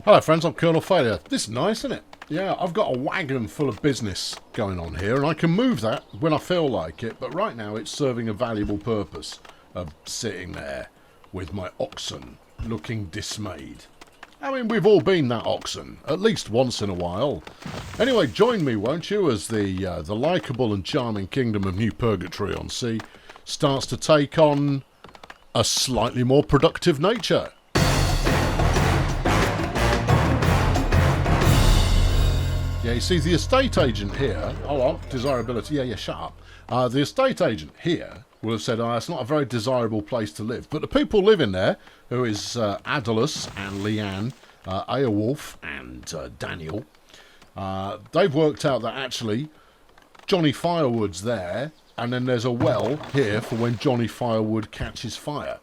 Hello friends, I'm Colonel Failure. This is nice, isn't it? Yeah, I've got a wagon full of business going on here, and I can move that when I feel like it, but right now it's serving a valuable purpose of sitting there with my oxen looking dismayed. I mean, we've all been that oxen, at least once in a while. Anyway, join me, won't you, as the likeable and charming kingdom of New Purgatory on Sea starts to take on a slightly more productive nature. Yeah, you see, the estate agent here... Hold on, desirability. Yeah, shut up. The estate agent here will have said, it's not a very desirable place to live. But the people living there, who is Adalus and Leanne, Airwolf and Daniel, they've worked out that actually Johnny Firewood's there, and then there's a well here for when Johnny Firewood catches fire.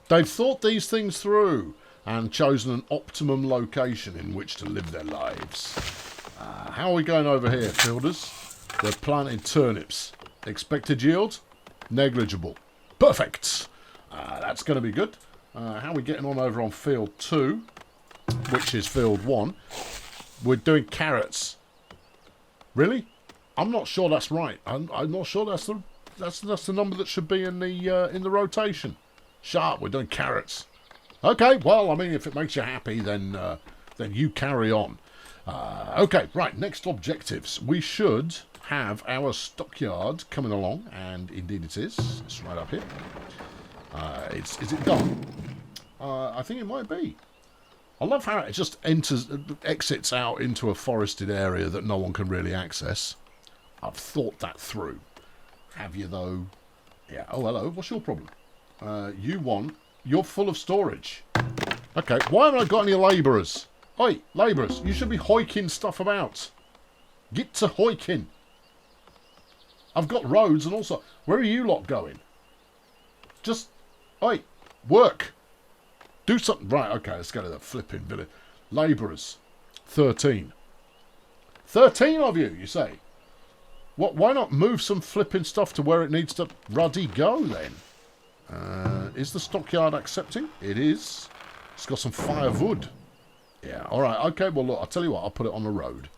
They've thought these things through and chosen an optimum location in which to live their lives. How are we going over here, fielders? They're planting turnips. Expected yield? Negligible. Perfect! That's going to be good. How are we getting on over on field 2, which is field 1? We're doing carrots. Really? I'm not sure that's right. I'm not sure that's the number that should be in the rotation. Shut up, we're doing carrots. Okay, well, I mean, if it makes you happy, then you carry on. Okay, right, next objectives. We should have our stockyard coming along, and indeed it is. It's right up here. Is it done? I think it might be. I love how it just exits out into a forested area that no one can really access. I've thought that through. Have you, though? Yeah. Oh, hello. What's your problem? You're full of storage. Okay, why haven't I got any labourers? Oi, labourers, you should be hoiking stuff about. Get to hoiking. I've got roads and also... Where are you lot going? Just... Oi, work. Do something. Right, okay, let's go to the flipping village. Labourers. 13. 13 of you, you say? What? Why not move some flipping stuff to where it needs to ruddy go, then? Is the stockyard accepting? It is. It's got some firewood. Yeah, alright, okay, well look, I'll tell you what, I'll put it on the road.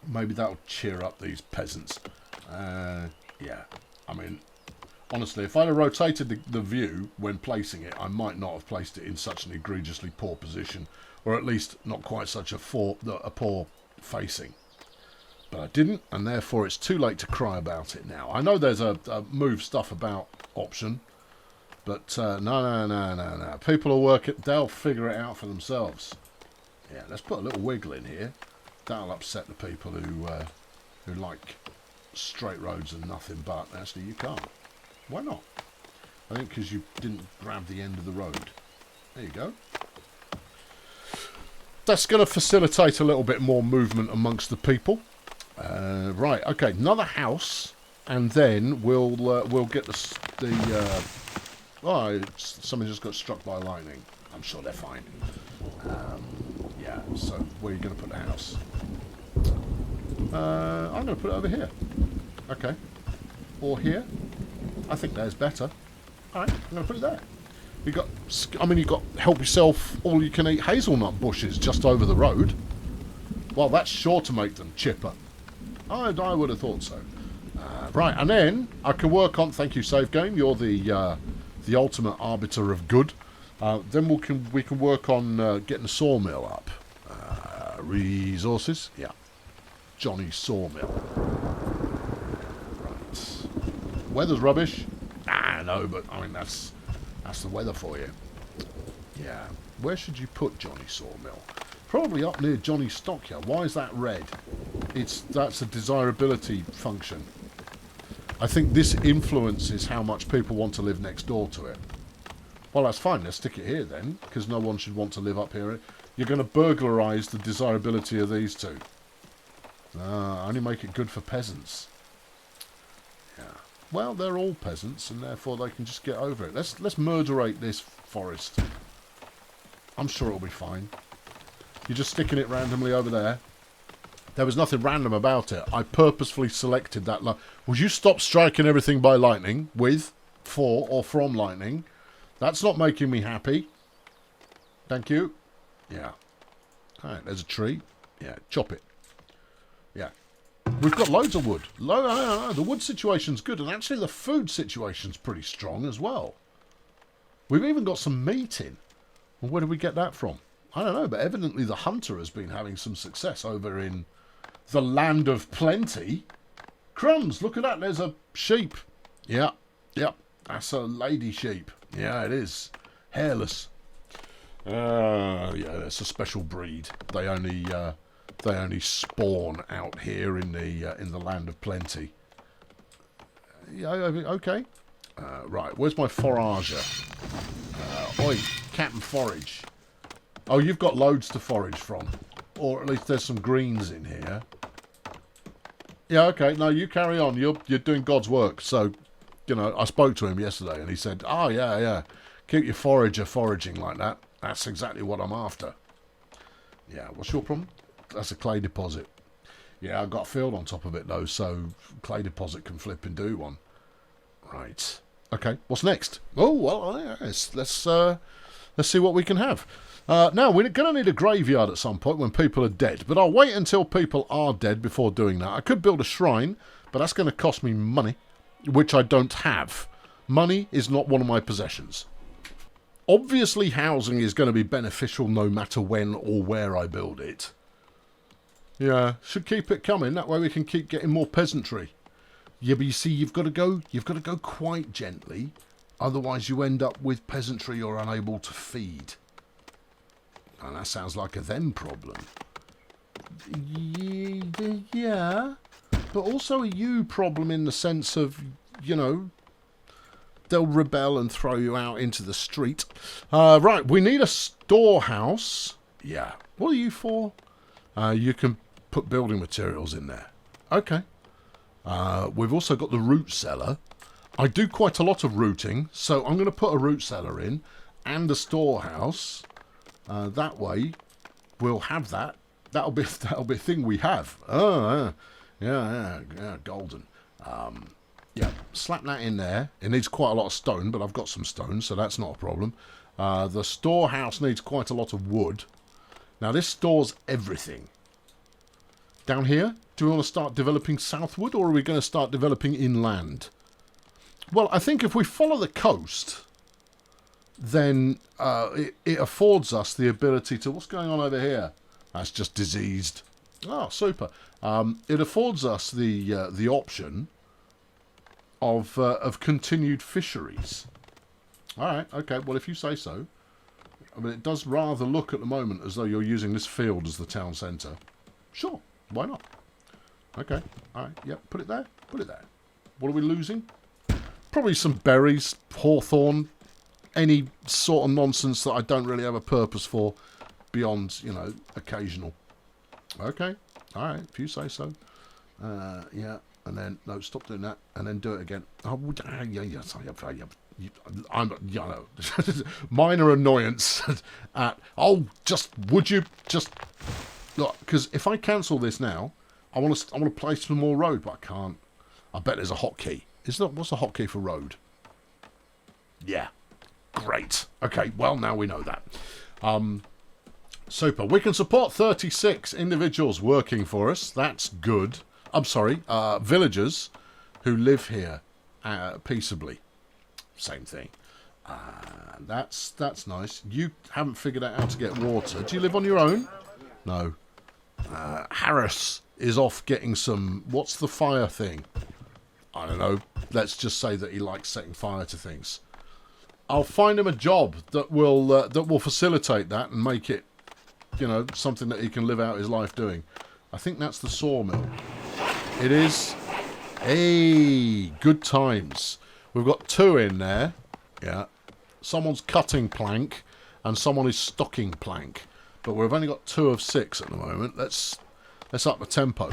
Maybe that'll cheer up these peasants. Yeah, I mean, honestly, if I'd have rotated the view when placing it, I might not have placed it in such an egregiously poor position, or at least not quite such a poor facing. But I didn't, and therefore it's too late to cry about it now. I know there's a move stuff about option, but no. People will work it, they'll figure it out for themselves. Yeah, let's put a little wiggle in here. That'll upset the people who like straight roads and nothing but. Actually, you can't. Why not? I think because you didn't grab the end of the road. There you go. That's going to facilitate a little bit more movement amongst the people. Right, okay, another house, and then we'll get somebody just got struck by lightning. I'm sure they're fine. Yeah, so where are you going to put the house? I'm going to put it over here. Okay. Or here. I think there's better. Alright, I'm going to put it there. You've got help yourself all-you-can-eat hazelnut bushes just over the road. Well, that's sure to make them chipper. I would have thought so. Right, and then I can work on... Thank you, save game. You're the ultimate arbiter of good. Then we can work on getting the sawmill up. Resources, yeah. Johnny Sawmill. Right. Weather's rubbish. No, but I mean that's the weather for you. Yeah. Where should you put Johnny Sawmill? Probably up near Johnny Stockyard. Why is that red? That's a desirability function. I think this influences how much people want to live next door to it. Well, that's fine. Let's stick it here then, because no one should want to live up here. You're going to burglarise the desirability of these two. Only make it good for peasants. Yeah. Well, they're all peasants, and therefore they can just get over it. Let's murderate this forest. I'm sure it'll be fine. You're just sticking it randomly over there. There was nothing random about it. I purposefully selected that. Would you stop striking everything by lightning for or from lightning? That's not making me happy. Thank you. Yeah. Alright, there's a tree. Yeah, chop it. Yeah. We've got loads of wood. The wood situation's good, and actually the food situation's pretty strong as well. We've even got some meat in. Well, where did we get that from? I don't know, but evidently the hunter has been having some success over in the land of plenty. Crumbs, look at that, there's a sheep. Yeah, yep, that's a lady sheep. Yeah, it is. Hairless. Yeah, it's a special breed. They only spawn out here in the land of plenty. Yeah, okay. Right, where's my forager? Oi, Captain Forage. Oh, you've got loads to forage from. Or at least there's some greens in here. Yeah, okay, no, you carry on. You're doing God's work. So, you know, I spoke to him yesterday and he said, oh, yeah. Keep your forager foraging like that. That's exactly what I'm after. Yeah, what's your problem? That's a clay deposit. Yeah, I've got a field on top of it, though, so clay deposit can flip and do one. Right. Okay, what's next? Oh, well, yes, let's see what we can have. Now, we're going to need a graveyard at some point when people are dead, but I'll wait until people are dead before doing that. I could build a shrine, but that's going to cost me money, which I don't have. Money is not one of my possessions. Obviously, housing is going to be beneficial no matter when or where I build it. Yeah, should keep it coming. That way we can keep getting more peasantry. Yeah, but you see, you've got to go quite gently. Otherwise, you end up with peasantry you're unable to feed. And that sounds like a them problem. Yeah, but also a you problem in the sense of, you know, they'll rebel and throw you out into the street. Right, we need a storehouse. Yeah. What are you for? You can put building materials in there. Okay. We've also got the root cellar. I do quite a lot of rooting, so I'm going to put a root cellar in and a storehouse. That way, we'll have that. That'll be a thing we have. Yeah, golden. Yeah, slap that in there. It needs quite a lot of stone, but I've got some stone, so that's not a problem. The storehouse needs quite a lot of wood. Now, this stores everything. Down here, do we want to start developing southward, or are we going to start developing inland? Well, I think if we follow the coast, then it affords us the ability to... What's going on over here? That's just diseased. Oh, super. It affords us the option of continued fisheries. All right, okay, well, if you say so. I mean, it does rather look at the moment as though you're using this field as the town centre. Sure, why not? Okay, all right, yep, put it there, put it there. What are we losing? Probably some berries, hawthorn, any sort of nonsense that I don't really have a purpose for beyond, you know, occasional. Okay, all right, if you say so. Yeah, and then, no, stop doing that, and then do it again. Oh, yes, I'm, you know, minor annoyance at, oh, would you just, look, because if I cancel this now, I want to place some more road, but I can't. I bet there's a hotkey. What's the hotkey for road? Yeah, great. Okay, well, now we know that. Super. We can support 36 individuals working for us. That's good. I'm sorry, villagers who live here peaceably. Same thing. That's nice. You haven't figured out how to get water. Do you live on your own? No. Harris is off getting some... What's the fire thing? I don't know. Let's just say that he likes setting fire to things. I'll find him a job that will facilitate that and make it, you know, something that he can live out his life doing. I think that's the sawmill. It is. Hey, good times. We've got 2 in there. Yeah. Someone's cutting plank and someone is stocking plank. But we've only got 2 of 6 at the moment. Let's up the tempo.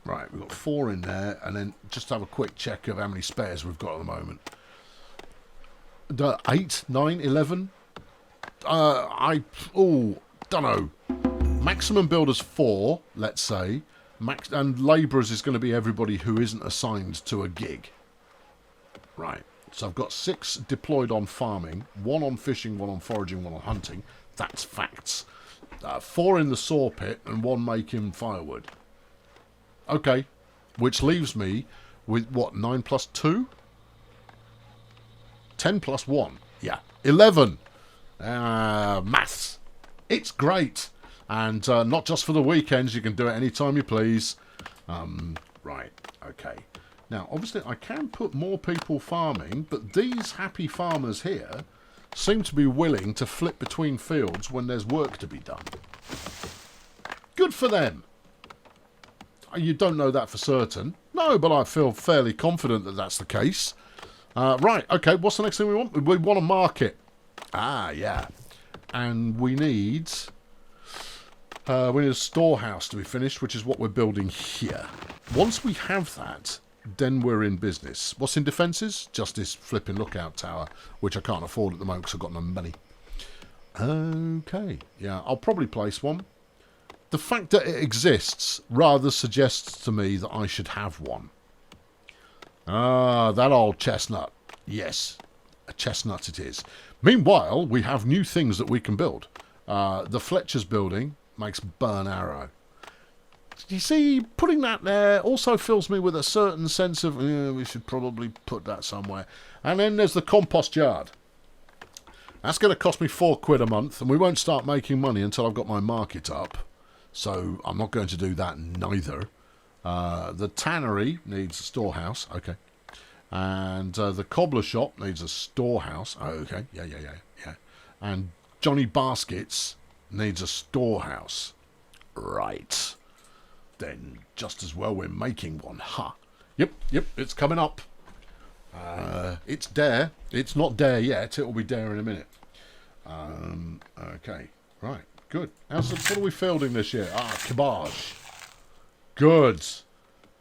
Right, we've got 4 in there, and then just have a quick check of how many spares we've got at the moment. 8, 9, 11. Don't know. Maximum builders 4, let's say. And labourers is going to be everybody who isn't assigned to a gig. Right. So I've got 6 deployed on farming, 1 on fishing, 1 on foraging, 1 on hunting. That's facts. 4 in the saw pit and 1 making firewood. Okay, which leaves me with, what, 9 plus 2? 10 plus 1. Yeah, 11. Maths. It's great. And not just for the weekends, you can do it anytime you please. Right, okay. Now, obviously, I can put more people farming, but these happy farmers here seem to be willing to flip between fields when there's work to be done. Good for them. You don't know that for certain. No, but I feel fairly confident that that's the case. Right, okay, what's the next thing we want? We want a market. Ah, yeah. And we need a storehouse to be finished, which is what we're building here. Once we have that, then we're in business. What's in defences? Just this flipping lookout tower, which I can't afford at the moment because I've got no money. Okay, yeah, I'll probably place one. The fact that it exists rather suggests to me that I should have one. Ah, that old chestnut. Yes, a chestnut it is. Meanwhile, we have new things that we can build. The Fletcher's building makes burn arrow. You see, putting that there also fills me with a certain sense of, we should probably put that somewhere. And then there's the compost yard. That's going to cost me £4 a month, and we won't start making money until I've got my market up. So I'm not going to do that neither. The tannery needs a storehouse. Okay. And the cobbler shop needs a storehouse. Okay. Yeah. And Johnny Baskets needs a storehouse. Right. Then just as well we're making one. Yep, it's coming up. It's there. It's not there yet. It'll be there in a minute. Okay. Right. Good. What are we fielding this year? Cabbage. Good.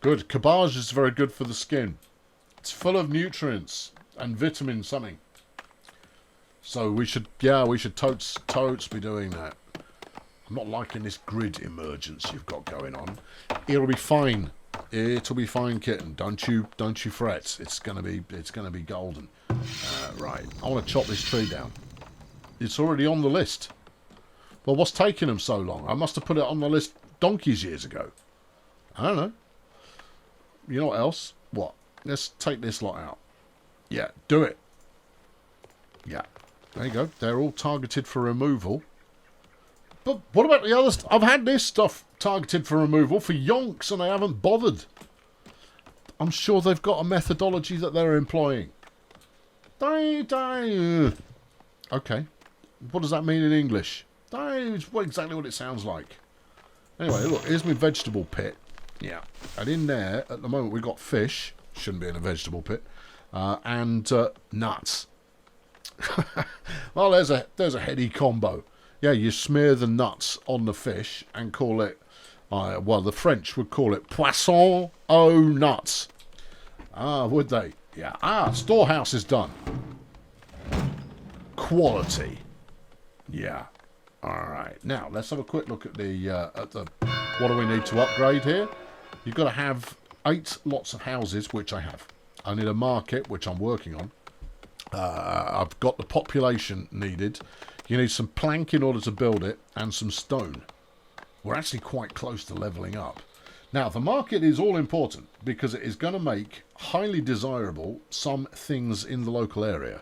Cabbage is very good for the skin. It's full of nutrients and vitamin something. So we should totes be doing that. I'm not liking this grid emergence you've got going on. It'll be fine. It'll be fine, kitten. Don't you fret. It's gonna be golden. Right. I want to chop this tree down. It's already on the list. Well, what's taking them so long? I must have put it on the list donkeys years ago. I don't know. You know what else? What? Let's take this lot out. Yeah, do it. Yeah. There you go. They're all targeted for removal. But what about the others? I've had this stuff targeted for removal for yonks and they haven't bothered. I'm sure they've got a methodology that they're employing. Okay. What does that mean in English? It's exactly what it sounds like. Anyway, look, here's my vegetable pit. Yeah. And in there, at the moment, we've got fish. Shouldn't be in a vegetable pit. And nuts. Well, there's a heady combo. Yeah, you smear the nuts on the fish and call it, well, the French would call it poisson aux nuts. Would they? Yeah. Storehouse is done. Quality. Yeah. All right. Now, let's have a quick look at the what do we need to upgrade here? You've got to have 8 lots of houses, which I have. I need a market, which I'm working on. I've got the population needed. You need some plank in order to build it, and some stone. We're actually quite close to levelling up. Now, the market is all important, because it is going to make highly desirable some things in the local area.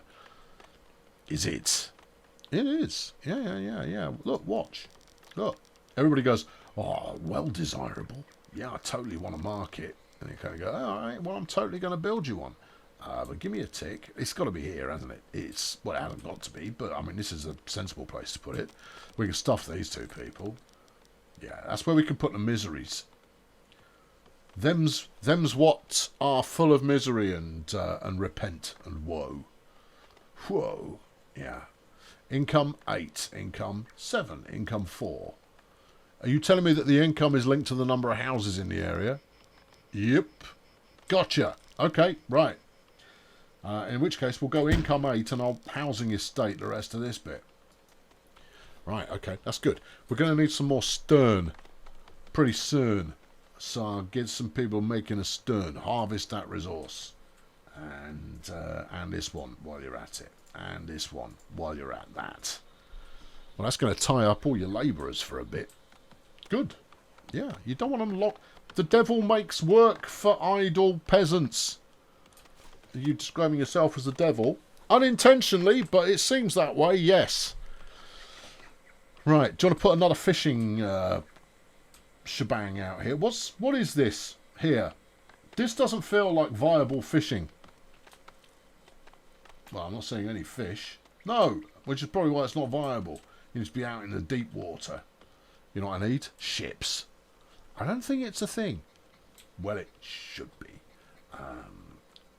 Is it? It is. Yeah. Look, watch. Look. Everybody goes, oh, well desirable. Yeah, I totally want a market. And you kind of go, all right, well, I'm totally going to build you one. But give me a tick. It's got to be here, hasn't it? Well, it hasn't got to be, but I mean, this is a sensible place to put it. We can stuff these 2 people. Yeah, that's where we can put the miseries. Them's what are full of misery and repent and woe. Whoa. Yeah. Income 8, income 7, income 4. Are you telling me that the income is linked to the number of houses in the area? Yep. Gotcha. Okay, right. In which case, we'll go income 8 and I'll housing estate the rest of this bit. Right, okay, that's good. We're going to need some more stone pretty soon. So I'll get some people making a stone. Harvest that resource. And this one while you're at it. And this one while you're at that. Well, that's going to tie up all your labourers for a bit. Good. Yeah, you don't want them locked. The devil makes work for idle peasants. Are you describing yourself as the devil? Unintentionally, but it seems that way, yes. Right, do you want to put another fishing shebang out here? What is this here? This doesn't feel like viable fishing. Well, I'm not seeing any fish. No, which is probably why it's not viable. You need to be out in the deep water. You know what I need? Ships. I don't think it's a thing. Well, it should be.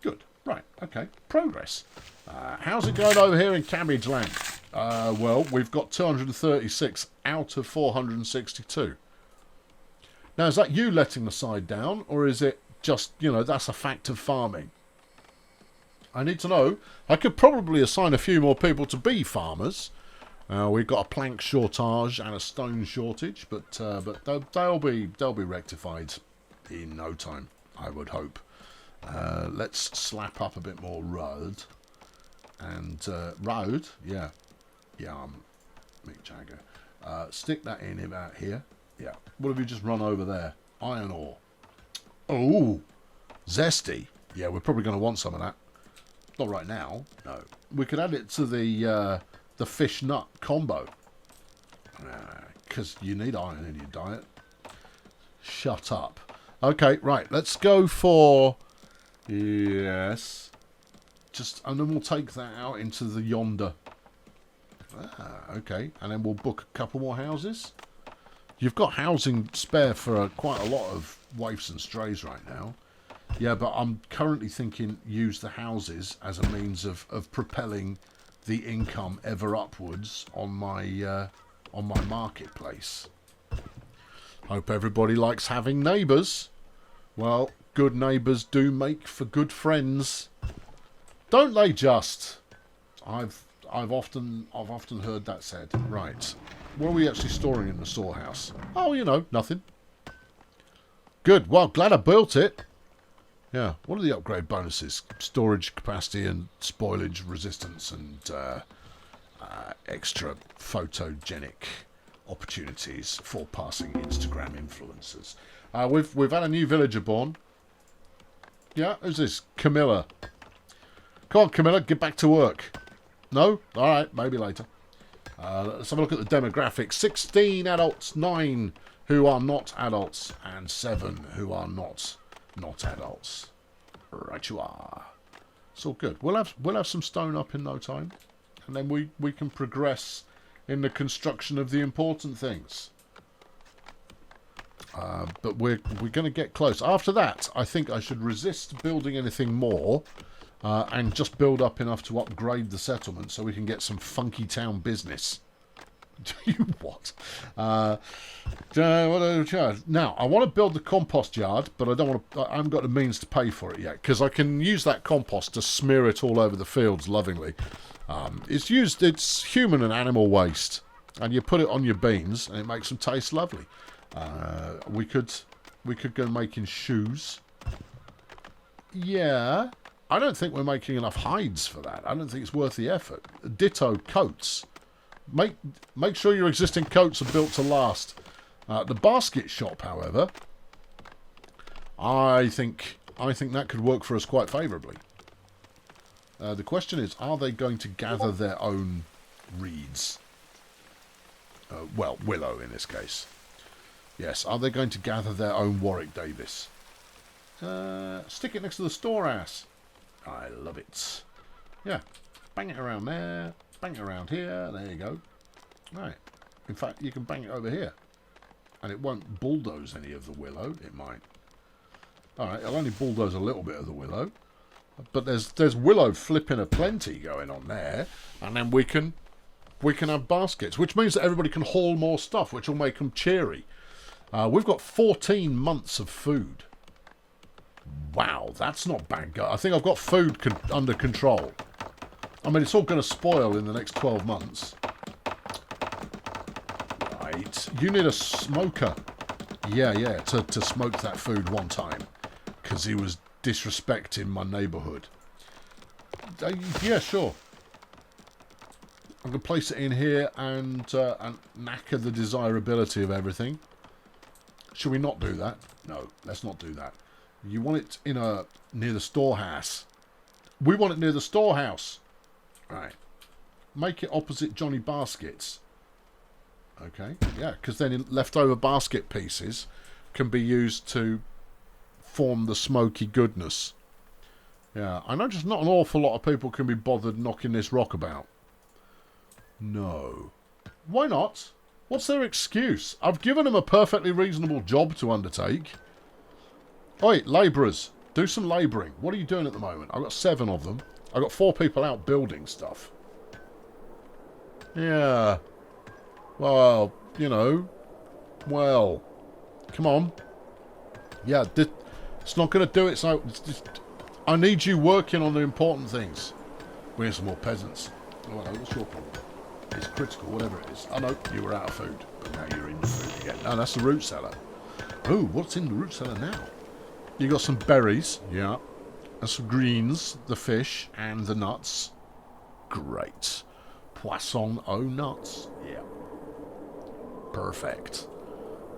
Good. Right, okay. Progress. How's it going over here in Cabbage Land? Well, we've got 236 out of 462. Now, is that you letting the side down, or is it just, you know, that's a fact of farming? I need to know. I could probably assign a few more people to be farmers. We've got a plank shortage and a stone shortage, but they'll be rectified in no time, I would hope. Let's slap up a bit more road. And road, yeah, Mick Jagger. Stick that in about here. Yeah. What have you just run over there? Iron ore. Oh, zesty. Yeah, we're probably going to want some of that. Not right now. No. We could add it to the fish nut combo. Because you need iron in your diet. Shut up. Okay, right. Let's go for... Yes. And then we'll take that out into the yonder. Okay. And then we'll book a couple more houses. You've got housing spare for quite a lot of waifs and strays right now. Yeah, but I'm currently thinking use the houses as a means of propelling the income ever upwards on my marketplace. Hope everybody likes having neighbours. Well, good neighbours do make for good friends. Don't they just? I've often heard that said. Right. What are we actually storing in the storehouse? Oh, you know, nothing. Good. Well, glad I built it. Yeah. What are the upgrade bonuses? Storage capacity and spoilage resistance and extra photogenic opportunities for passing Instagram influencers. We've had a new villager born. Yeah, who's this? Camilla. Come on, Camilla, get back to work. No? All right, maybe later. Let's have a look at the demographics. 16 adults, 9 who are not adults, and 7 who are not adults. Right you are. It's all good. We'll have some stone up in no time, and then we can progress in the construction of the important things. But we're going to get close. After that, I think I should resist building anything more. And just build up enough to upgrade the settlement so we can get some funky town business. Do you what? Now, I want to build the compost yard, but I haven't got the means to pay for it yet, because I can use that compost to smear it all over the fields lovingly. It's human and animal waste, and you put it on your beans, and it makes them taste lovely. We could go making shoes. Yeah. I don't think we're making enough hides for that. I don't think it's worth the effort. Ditto coats. Make sure your existing coats are built to last. The basket shop, however, I think that could work for us quite favourably. The question is, are they going to gather their own reeds? Well, willow in this case. Yes, are they going to gather their own Warwick Davis? Stick it next to the storehouse. I love it. Yeah. Bang it around there. Bang it around here. There you go. Right. In fact, you can bang it over here. And it won't bulldoze any of the willow. It might. Alright, it'll only bulldoze a little bit of the willow. But there's willow flipping aplenty going on there. And then we can have baskets. Which means that everybody can haul more stuff, which will make them cheery. We've got 14 months of food. Wow, that's not bad. I think I've got food under control. I mean, it's all going to spoil in the next 12 months. Right. You need a smoker. Yeah, to smoke that food one time. Because he was disrespecting my neighbourhood. Yeah, sure. I'm going to place it in here and knacker the desirability of everything. Should we not do that? No, let's not do that. You want it near the storehouse. We want it near the storehouse. Right. Make it opposite Johnny Baskets. Okay, yeah, because then leftover basket pieces can be used to form the smoky goodness. Yeah, I know just not an awful lot of people can be bothered knocking this rock about. No. Why not? What's their excuse? I've given them a perfectly reasonable job to undertake. Oi, labourers, do some labouring. What are you doing at the moment? I've got 7 of them. I've got 4 people out building stuff. Yeah. Well, well, come on. Yeah, it's not going to do it, so I need you working on the important things. We need some more peasants. Oh, hello, what's your problem? It's critical, whatever it is. I know, you were out of food, but now you're in the food again. No, that's the root cellar. Oh, what's in the root cellar now? You got some berries, yeah, and some greens, the fish, and the nuts. Great. Poisson aux nuts. Yeah. Perfect.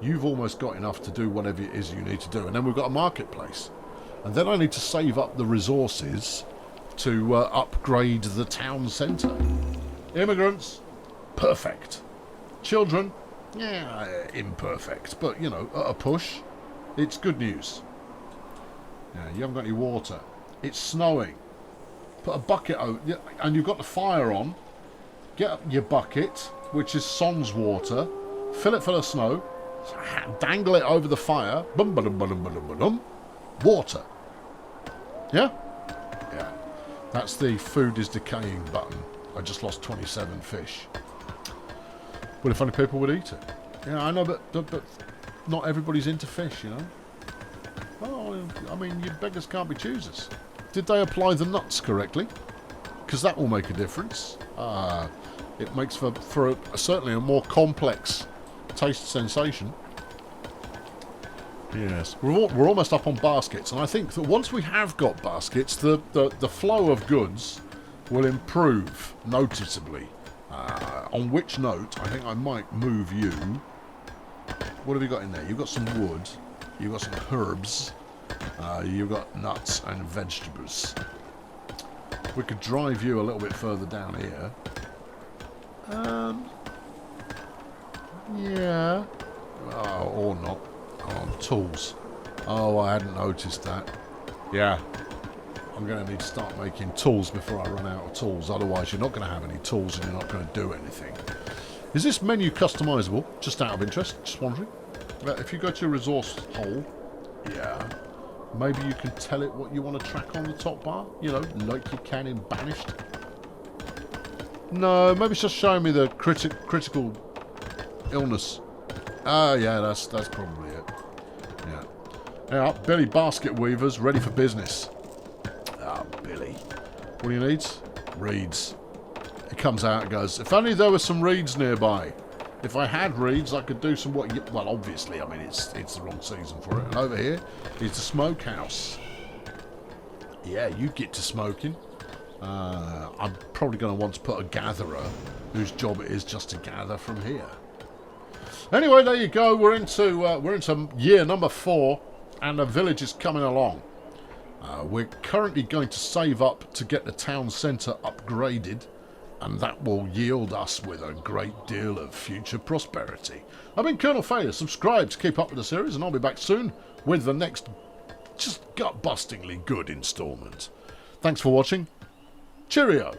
You've almost got enough to do whatever it is you need to do. And then we've got a marketplace. And then I need to save up the resources to upgrade the town centre. Immigrants. Perfect. Children. Yeah, imperfect. But, at a push, it's good news. Yeah, you haven't got any water. It's snowing. Put a bucket out. And you've got the fire on. Get up your bucket, which is Son's water. Fill it full of snow. Dangle it over the fire. Bum, ba-dum, ba-dum, ba-dum, ba-dum. Water. Yeah? Yeah. That's the food is decaying button. I just lost 27 fish. Well, if only people would eat it. Yeah, I know, but not everybody's into fish, Well, I mean, you beggars can't be choosers. Did they apply the nuts correctly? Because that will make a difference. It makes for certainly a more complex taste sensation. Yes, we're almost up on baskets, and I think that once we have got baskets, the flow of goods will improve noticeably. On which note, I think I might move you. What have you got in there? You've got some wood, you've got some herbs, you've got nuts and vegetables. We could drive you a little bit further down here. Yeah. Oh, or not. Oh, tools. Oh, I hadn't noticed that. Yeah. I'm going to need to start making tools before I run out of tools. Otherwise, you're not going to have any tools and you're not going to do anything. Is this menu customizable? Just out of interest. Just wondering. If you go to your resource hole. Yeah. Maybe you can tell it what you want to track on the top bar. Like you can in Banished. No, maybe it's just showing me the critical illness. Yeah, that's probably it. Yeah. Yeah, Billy Basket Weavers, ready for business. Billy. What do you need? Reeds. It comes out and goes, if only there were some reeds nearby. If I had reeds, I could do some work. Well, obviously, I mean, it's the wrong season for it. And over here is the smokehouse. Yeah, you get to smoking. I'm probably going to want to put a gatherer whose job it is just to gather from here. Anyway, there you go. We're into year number 4, and the village is coming along. We're currently going to save up to get the town centre upgraded, and that will yield us with a great deal of future prosperity. I've been Colonel Failure. Subscribe to keep up with the series, and I'll be back soon with the next just gut-bustingly good instalment. Thanks for watching. Cheerio.